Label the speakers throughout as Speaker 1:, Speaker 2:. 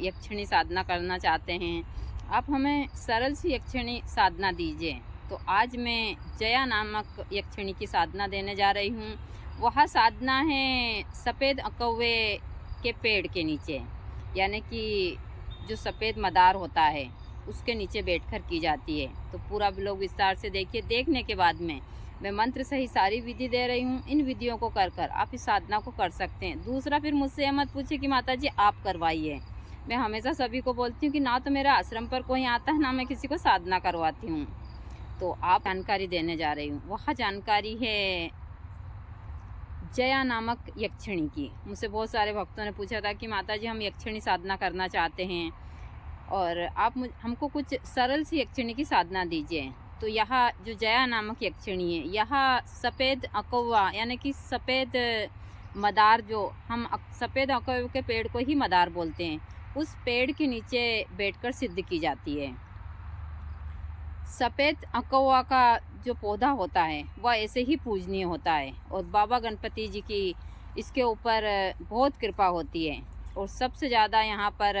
Speaker 1: यक्षिणी साधना करना चाहते हैं, आप हमें सरल सी यक्षिणी साधना दीजिए। तो आज मैं जया नामक यक्षिणी की साधना देने जा रही हूँ। वह साधना है सफ़ेद कौवे के पेड़ के नीचे, यानी कि जो सफ़ेद मदार होता है उसके नीचे बैठकर की जाती है। तो पूरा लोग विस्तार से देखिए। देखने के बाद में मैं मंत्र से ही सारी विधि दे रही हूँ। इन विधियों को कर कर आप इस साधना को कर सकते हैं। दूसरा, फिर मुझसे यह मत पूछिए कि माता जी आप करवाइए। मैं हमेशा सभी को बोलती हूँ कि ना तो मेरा आश्रम पर कोई आता है, ना मैं किसी को साधना करवाती हूँ। तो आप जानकारी देने जा रही हूँ। वह जानकारी है जया नामक यक्षिणी की। मुझसे बहुत सारे भक्तों ने पूछा था कि माता जी हम यक्षिणी साधना करना चाहते हैं और आप हमको कुछ सरल सी यक्षिणी की साधना दीजिए। तो यहाँ जो जया नामक यक्षिणी है, यहाँ सफ़ेद कौवा यानी कि सफ़ेद मदार, जो हम सफ़ेद कौवे के पेड़ को ही मदार बोलते हैं, उस पेड़ के नीचे बैठकर सिद्ध की जाती है। सफ़ेद कौवा का जो पौधा होता है वह ऐसे ही पूजनीय होता है और बाबा गणपति जी की इसके ऊपर बहुत कृपा होती है और सबसे ज़्यादा यहाँ पर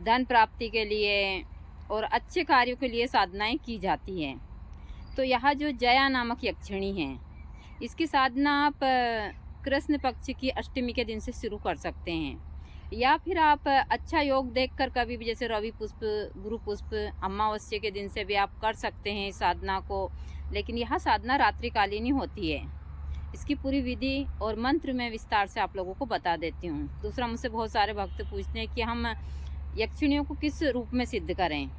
Speaker 1: धन प्राप्ति के लिए और अच्छे कार्यों के लिए साधनाएं की जाती हैं। तो यहाँ जो जया नामक यक्षिणी है, इसकी साधना आप कृष्ण पक्ष की अष्टमी के दिन से शुरू कर सकते हैं, या फिर आप अच्छा योग देखकर कभी भी, जैसे रवि पुष्प, गुरु पुष्प, अमावस्या के दिन से भी आप कर सकते हैं इस साधना को। लेकिन यह साधना रात्रिकालीन ही होती है। इसकी पूरी विधि और मंत्र मैं विस्तार से आप लोगों को बता देती हूँ। दूसरा, मुझसे बहुत सारे भक्त पूछते हैं कि हम यक्षिणियों को किस रूप में सिद्ध करें।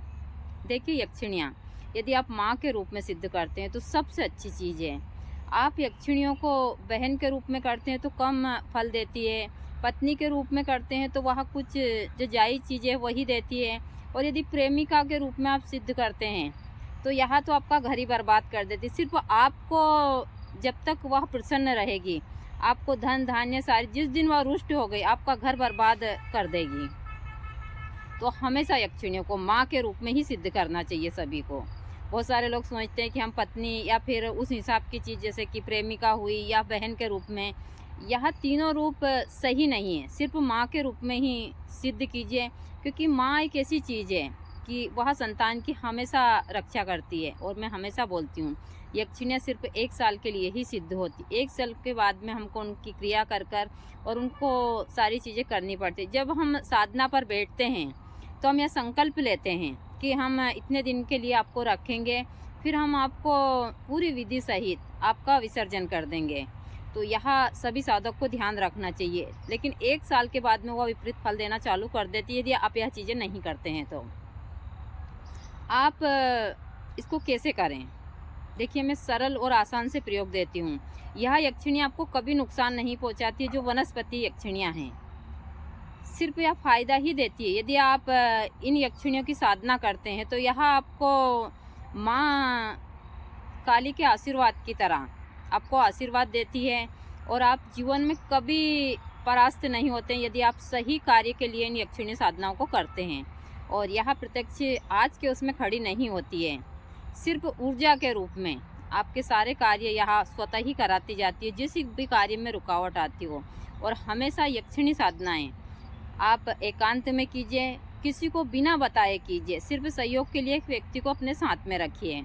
Speaker 1: देखिए, यक्षिणियाँ यदि आप माँ के रूप में सिद्ध करते हैं तो सबसे अच्छी चीज़ है। आप यक्षिणियों को बहन के रूप में करते हैं तो कम फल देती है, पत्नी के रूप में करते हैं तो वह कुछ जो जायज़ चीज़ें वही देती है, और यदि प्रेमिका के रूप में आप सिद्ध करते हैं तो यहाँ तो आपका घर ही बर्बाद कर देती। सिर्फ आपको जब तक वह प्रसन्न रहेगी, आपको धन धान्य सारी, जिस दिन वह रुष्ट हो गई आपका घर बर्बाद कर देगी। तो हमेशा यक्षिणियों को माँ के रूप में ही सिद्ध करना चाहिए सभी को। बहुत सारे लोग सोचते हैं कि हम पत्नी या फिर उस हिसाब की चीज़, जैसे कि प्रेमिका हुई या बहन के रूप में, यह तीनों रूप सही नहीं है। सिर्फ माँ के रूप में ही सिद्ध कीजिए, क्योंकि माँ एक ऐसी चीज़ है कि वह संतान की हमेशा रक्षा करती है। और मैं हमेशा बोलती हूँ, यक्षिणियाँ सिर्फ 1 साल के लिए ही सिद्ध होती। 1 साल के बाद में हमको उनकी क्रिया कर कर और उनको सारी चीज़ें करनी पड़ती। जब हम साधना पर बैठते हैं तो हम यह संकल्प लेते हैं कि हम इतने दिन के लिए आपको रखेंगे, फिर हम आपको पूरी विधि सहित आपका विसर्जन कर देंगे। तो यहाँ सभी साधक को ध्यान रखना चाहिए। लेकिन 1 साल के बाद में वह विपरीत फल देना चालू कर देती है यदि आप यह चीज़ें नहीं करते हैं। तो आप इसको कैसे करें? देखिए, मैं सरल और आसान से प्रयोग देती हूँ। यह यक्षिणी आपको कभी नुकसान नहीं पहुँचाती, जो वनस्पति यक्षिणियाँ हैं, सिर्फ यह फ़ायदा ही देती है। यदि आप इन यक्षिणियों की साधना करते हैं तो यह आपको माँ काली के आशीर्वाद की तरह आपको आशीर्वाद देती है और आप जीवन में कभी परास्त नहीं होते हैं यदि आप सही कार्य के लिए इन यक्षिणी साधनाओं को करते हैं। और यह प्रत्यक्ष आज के उसमें खड़ी नहीं होती है, सिर्फ ऊर्जा के रूप में आपके सारे कार्य यहाँ स्वतः ही कराती जाती है, जिस भी कार्य में रुकावट आती हो। और हमेशा यक्षिणी साधनाएं आप एकांत में कीजिए, किसी को बिना बताए कीजिए। सिर्फ सहयोग के लिए एक व्यक्ति को अपने साथ में रखिए।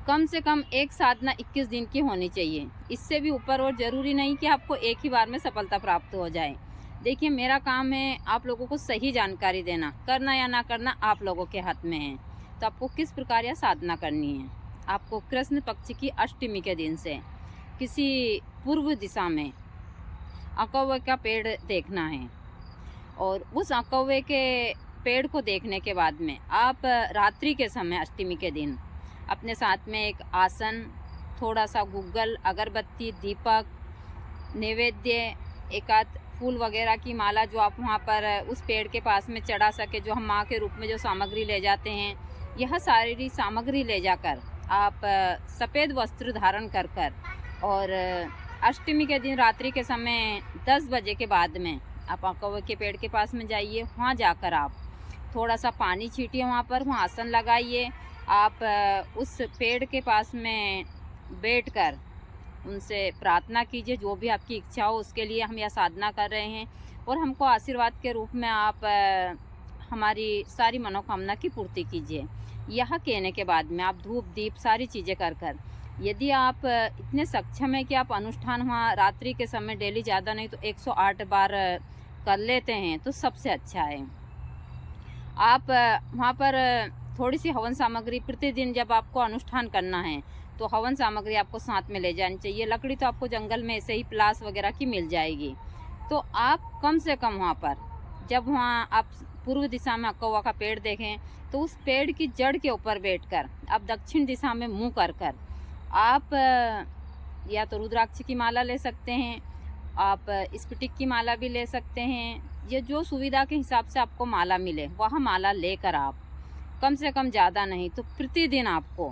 Speaker 1: कम से कम एक साधना 21 दिन की होनी चाहिए, इससे भी ऊपर। और ज़रूरी नहीं कि आपको एक ही बार में सफलता प्राप्त हो जाए। देखिए, मेरा काम है आप लोगों को सही जानकारी देना। करना या ना करना आप लोगों के हाथ में है। तो आपको किस प्रकार यह साधना करनी है? आपको कृष्ण पक्ष की अष्टमी के दिन से किसी पूर्व दिशा में अकौवे का पेड़ देखना है, और उस अकौवे के पेड़ को देखने के बाद में आप रात्रि के समय अष्टमी के दिन अपने साथ में एक आसन, थोड़ा सा गुग्गल, अगरबत्ती, दीपक, नैवेद्य, एक आध फूल वगैरह की माला जो आप वहाँ पर उस पेड़ के पास में चढ़ा सके, जो हम माँ के रूप में जो सामग्री ले जाते हैं, यह सारी सामग्री ले जाकर आप सफ़ेद वस्त्र धारण कर कर और अष्टमी के दिन रात्रि के समय 10 बजे के बाद में आप अकौवे के पेड़ के पास में जाइए। वहाँ जाकर आप थोड़ा सा पानी छीटिए, वहाँ आसन लगाइए। आप उस पेड़ के पास में बैठकर उनसे प्रार्थना कीजिए, जो भी आपकी इच्छा हो उसके लिए हम यह साधना कर रहे हैं। और हमको आशीर्वाद के रूप में आप हमारी सारी मनोकामना की पूर्ति कीजिए। यह कहने के बाद में आप धूप दीप सारी चीज़ें कर यदि आप इतने सक्षम हैं कि आप अनुष्ठान वहाँ रात्रि के समय डेली ज़्यादा नहीं तो 108 बार कर लेते हैं तो सबसे अच्छा है। आप वहाँ पर थोड़ी सी हवन सामग्री प्रतिदिन जब आपको अनुष्ठान करना है तो हवन सामग्री आपको साथ में ले जानी चाहिए। लकड़ी तो आपको जंगल में ऐसे ही प्लास वगैरह की मिल जाएगी। तो आप कम से कम वहाँ पर जब वहाँ आप पूर्व दिशा में अक्का का पेड़ देखें तो उस पेड़ की जड़ के ऊपर बैठकर आप दक्षिण दिशा में मुँह कर आप या तो रुद्राक्ष की माला ले सकते हैं, आप स्फटिक की माला भी ले सकते हैं। ये जो सुविधा के हिसाब से आपको माला मिले वह माला लेकर आप कम से कम ज़्यादा नहीं तो प्रतिदिन आपको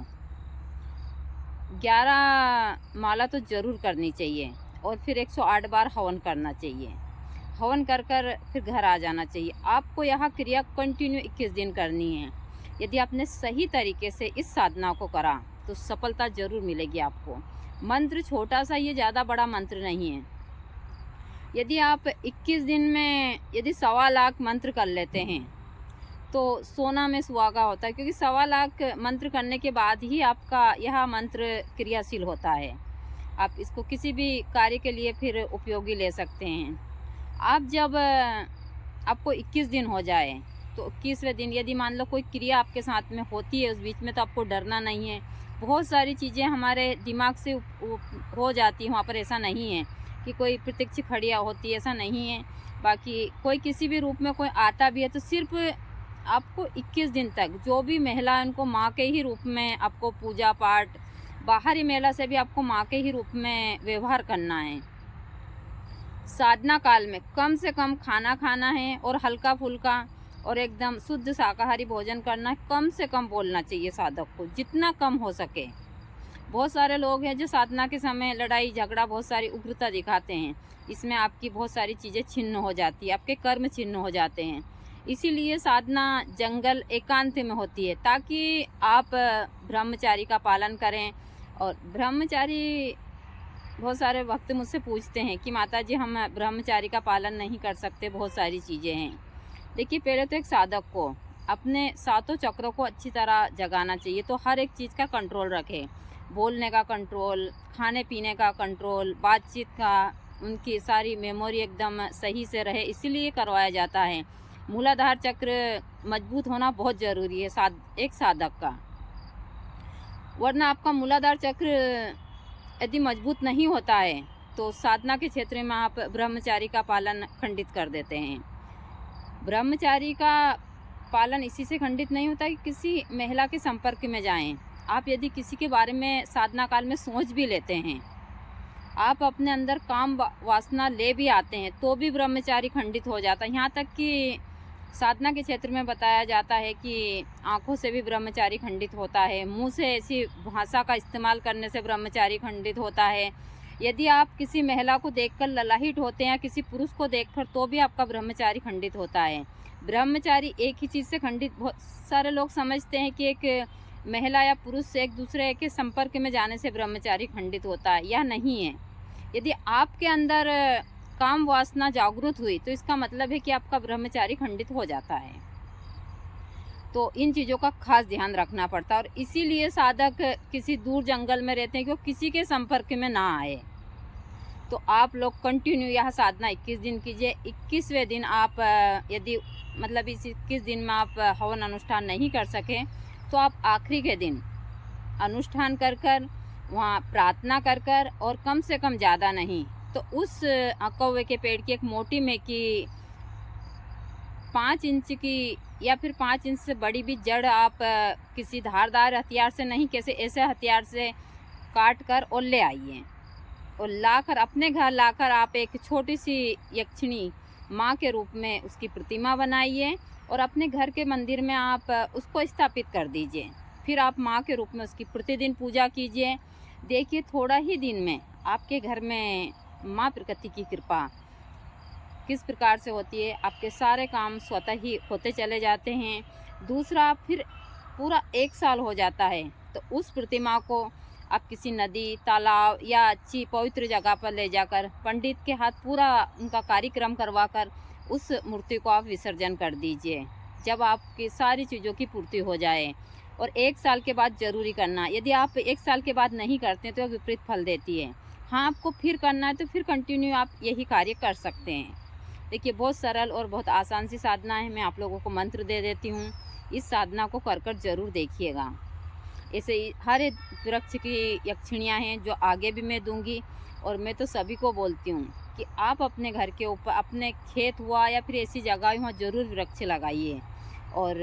Speaker 1: 11 माला तो ज़रूर करनी चाहिए और फिर 108 बार हवन करना चाहिए। हवन कर फिर घर आ जाना चाहिए। आपको यह क्रिया कंटिन्यू 21 दिन करनी है। यदि आपने सही तरीके से इस साधना को करा तो सफलता ज़रूर मिलेगी आपको। मंत्र छोटा सा, ये ज़्यादा बड़ा मंत्र नहीं है। यदि आप 21 दिन में यदि 1.25 लाख मंत्र कर लेते हैं तो सोना में सुहागा होता है, क्योंकि 1.25 लाख मंत्र करने के बाद ही आपका यह मंत्र क्रियाशील होता है। आप इसको किसी भी कार्य के लिए फिर उपयोगी ले सकते हैं। आप जब आपको 21 दिन हो जाए तो 21वें दिन यदि मान लो कोई क्रिया आपके साथ में होती है उस बीच में, तो आपको डरना नहीं है। बहुत सारी चीज़ें हमारे दिमाग से हो जाती हैं, वहाँ पर ऐसा नहीं है कि कोई प्रत्यक्ष खड़िया होती है, ऐसा नहीं है। बाकी कोई किसी भी रूप में कोई आता भी है तो सिर्फ आपको 21 दिन तक जो भी महिला है उनको माँ के ही रूप में आपको पूजा पाठ, बाहरी महिला से भी आपको माँ के ही रूप में व्यवहार करना है। साधना काल में कम से कम खाना खाना है और हल्का फुल्का और एकदम शुद्ध शाकाहारी भोजन करना है। कम से कम बोलना चाहिए साधक को, जितना कम हो सके। बहुत सारे लोग हैं जो साधना के समय लड़ाई झगड़ा बहुत सारी उग्रता दिखाते हैं। इसमें आपकी बहुत सारी चीज़ें छिन्न हो जाती है, आपके कर्म छिन्न हो जाते हैं। इसीलिए साधना जंगल एकांत में होती है ताकि आप ब्रह्मचारी का पालन करें। और ब्रह्मचारी, बहुत सारे भक्त मुझसे पूछते हैं कि माता जी हम ब्रह्मचारी का पालन नहीं कर सकते, बहुत सारी चीज़ें हैं। देखिए, पहले तो एक साधक को अपने 7 चक्रों को अच्छी तरह जगाना चाहिए। तो हर एक चीज़ का कंट्रोल रखें, बोलने का कंट्रोल, खाने पीने का कंट्रोल, बातचीत का, उनकी सारी मेमोरी एकदम सही से रहे, इसीलिए करवाया जाता है। मूलाधार चक्र मजबूत होना बहुत ज़रूरी है एक साधक का, वरना आपका मूलाधार चक्र यदि मजबूत नहीं होता है तो साधना के क्षेत्र में आप ब्रह्मचारी का पालन खंडित कर देते हैं। ब्रह्मचारी का पालन इसी से खंडित नहीं होता कि किसी महिला के संपर्क में जाएं। आप यदि किसी के बारे में साधना काल में सोच भी लेते हैं, आप अपने अंदर काम वासना ले भी आते हैं तो भी ब्रह्मचारी खंडित हो जाता है। यहाँ तक कि साधना के क्षेत्र में बताया जाता है कि आँखों से भी ब्रह्मचारी खंडित होता है, मुंह से ऐसी भाषा का इस्तेमाल करने से ब्रह्मचारी खंडित होता है। यदि आप किसी महिला को देखकर ललाहित होते हैं, किसी पुरुष को देखकर, तो भी आपका ब्रह्मचारी खंडित होता है। ब्रह्मचारी एक ही चीज़ से खंडित, बहुत सारे लोग समझते हैं कि एक महिला या पुरुष से एक दूसरे के संपर्क में जाने से ब्रह्मचारी खंडित होता है, यह नहीं है। यदि आपके अंदर काम वासना जागृत हुई तो इसका मतलब है कि आपका ब्रह्मचारी खंडित हो जाता है। तो इन चीज़ों का खास ध्यान रखना पड़ता है और इसीलिए साधक किसी दूर जंगल में रहते हैं कि वो किसी के संपर्क में ना आए। तो आप लोग कंटिन्यू यह साधना 21 दिन कीजिए। 21वें दिन आप यदि मतलब इस 21 दिन में आप हवन अनुष्ठान नहीं कर सकें तो आप आखिरी के दिन अनुष्ठान कर वहाँ प्रार्थना कर और कम से कम ज़्यादा नहीं तो उस कौवे के पेड़ की एक मोटी में की 5 इंच की या फिर 5 इंच से बड़ी भी जड़ आप किसी धारदार हथियार से नहीं, कैसे ऐसे हथियार से काट कर और ले आइए और लाकर अपने घर लाकर आप एक छोटी सी यक्षिणी माँ के रूप में उसकी प्रतिमा बनाइए और अपने घर के मंदिर में आप उसको स्थापित कर दीजिए। फिर आप माँ के रूप में उसकी प्रतिदिन पूजा कीजिए। देखिए, थोड़ा ही दिन में आपके घर में माँ प्रकृति की कृपा किस प्रकार से होती है, आपके सारे काम स्वतः ही होते चले जाते हैं। दूसरा, फिर पूरा 1 साल हो जाता है तो उस प्रतिमा को आप किसी नदी, तालाब या अच्छी पवित्र जगह पर ले जाकर पंडित के हाथ पूरा उनका कार्यक्रम करवाकर उस मूर्ति को आप विसर्जन कर दीजिए जब आपकी सारी चीज़ों की पूर्ति हो जाए। और 1 साल के बाद ज़रूरी करना। यदि आप 1 साल के बाद नहीं करते तो विपरीत फल देती है। हाँ, आपको फिर करना है तो फिर कंटिन्यू आप यही कार्य कर सकते हैं। देखिए, बहुत सरल और बहुत आसान सी साधना है। मैं आप लोगों को मंत्र दे देती हूँ। इस साधना को कर ज़रूर देखिएगा। ऐसे ही हर एक वृक्ष की यक्षिणियाँ हैं जो आगे भी मैं दूँगी। और मैं तो सभी को बोलती हूँ कि आप अपने घर के ऊपर, अपने खेत हुआ या फिर ऐसी जगह हुआ, ज़रूर वृक्ष लगाइए और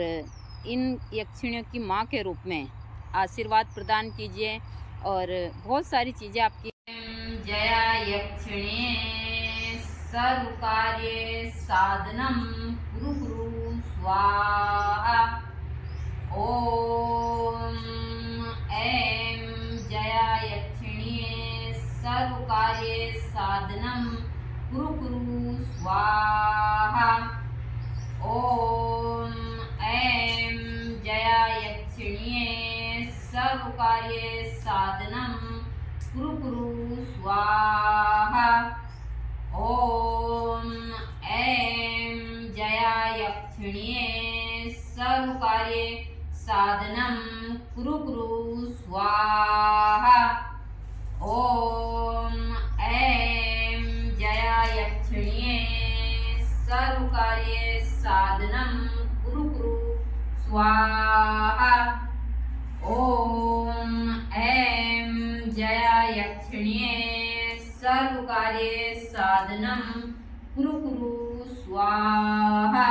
Speaker 1: इन यक्षिणियों की माँ के रूप में आशीर्वाद प्रदान कीजिए और बहुत सारी चीज़ें आपकी। जया यक्षिणे सर्वकार्ये साधनम कुरु कुरु स्वाहा। ओम ऐं जया यक्षिणे सर्वकार्ये साधनम कुरु कुरु स्वाहा। ओम ऐं जया यक्षिणे सर्वकार्ये साधनम कुरु कुरु स्वाहा। ओम ऐं जया यक्षिणे सर्वकार्ये साधनम कुरु कुरु स्वाहा। ओम ऐं जया यक्षिणे सर्वकार्ये साधनम कुरु कुरु स्वाहा। ओम ऐं जया यक्षिणे सर्वकार्ये साधनम कुरु कुरु स्वाहा।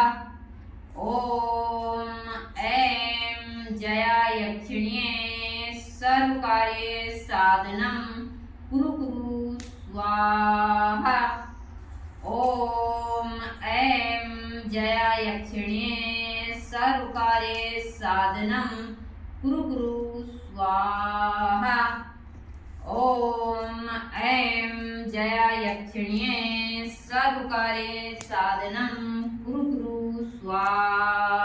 Speaker 1: ओम ऐं जया यक्षिणे सर्वकार्ये साधनम कुरु कुरु स्वाहा। ओम ऐं जया यक्षिणे सर्वकार्ये साधनम कुरु कुरु स्वाहा। ओम ऐं जया यक्षिणे सर्वकार्ये साधनम कुरु कुरु स्वाहा।